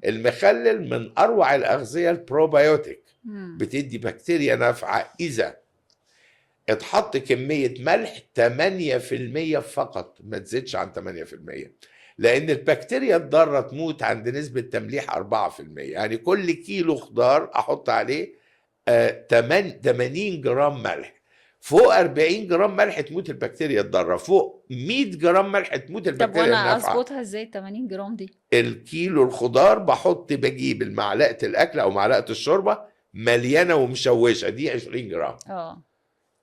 المخلل من اروع الاغذيه البروبايوتيك، مم. بتدي بكتيريا نافعه اذا اتحط كميه ملح 8% فقط، ما تزيدش عن 8%، لان البكتيريا الضاره تموت عند نسبه تمليح 4%. يعني كل كيلو خضار احط عليه 80 جرام ملح. فوق 40 جرام ملح تموت البكتيريا الضاره، فوق 100 جرام ملح تموت طب البكتيريا وانا النافعه. اظبطها ازاي 80 جرام دي؟ الكيلو الخضار بجيب المعلقه الاكل او معلقه الشوربه مليانه ومشوشه، دي 20 جرام.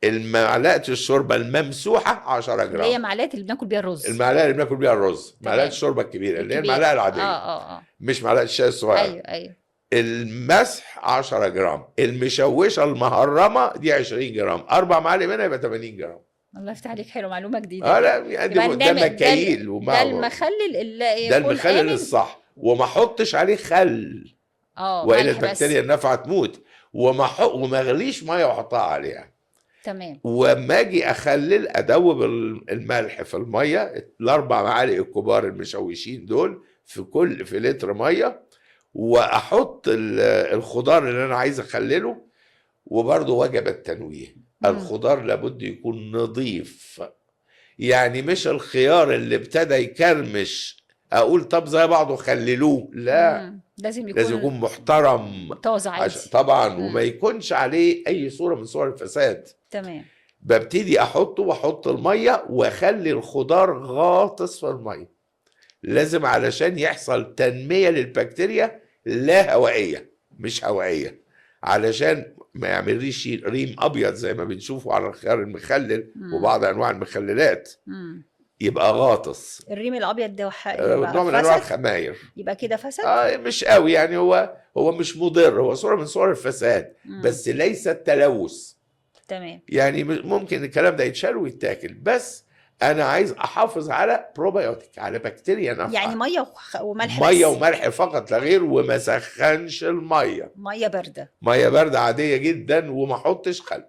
المعلقه الشوربه الممسوحه 10 اللي هي جرام. معلقه اللي بناكل بيها الرز. المعلقه اللي بناكل بيها الرز، معلقه تمام. الشوربه الكبيره اللي هي الكبيرة. المعلقه العاديه. اه مش معلقه الشاي الصغيره. ايوه. المسح 10 جرام. المشوشه المهرمه دي 20 جرام، 4 معالق منها يبقى 80 جرام. الله يفتح عليك، حلو، معلومه جديده. لا يعني ده مكاييل ده المخلل اللي ده يكون المخلل آمن. الصح، وما احطش عليه خل والا البكتيريا النافعه تموت، وما اغليش ميه واحطها عليها. تمام. وما اجي اخلل ادوب الملح في الميه، الاربع معالق الكبار المشوشين دول في لتر ميه، واحط الخضار اللي انا عايز اخلله. وبرضه وجب التنويه، الخضار لابد يكون نظيف. يعني مش الخيار اللي ابتدى يكرمش اقول طب زي بعضه خللوه، لا، لازم يكون محترم طازه عادي طبعا. وما يكونش عليه اي صوره من صور الفساد. تمام. ببتدي احطه واحط الميه واخلي الخضار غاطس في الميه، لازم علشان يحصل تنميه للبكتيريا لا هوائيه مش هوائيه، علشان ما يعمليش ريم ابيض زي ما بنشوفه على الخيار المخلل وبعض انواع المخللات. يبقى غاطس. الريم الابيض ده نوع من انواع الخماير، يبقى كده فسد. مش قوي يعني، هو مش مضر، هو صوره من صور الفساد بس ليس التلوث. تمام. يعني ممكن الكلام ده يتشال ويتاكل، بس انا عايز احافظ على بروبايوتيك، على بكتيريا نافعه. يعني ميه وملح ميه وملح فقط لا غير، وما سخنش الميه. ميه بارده عاديه جدا، وما احطش خل.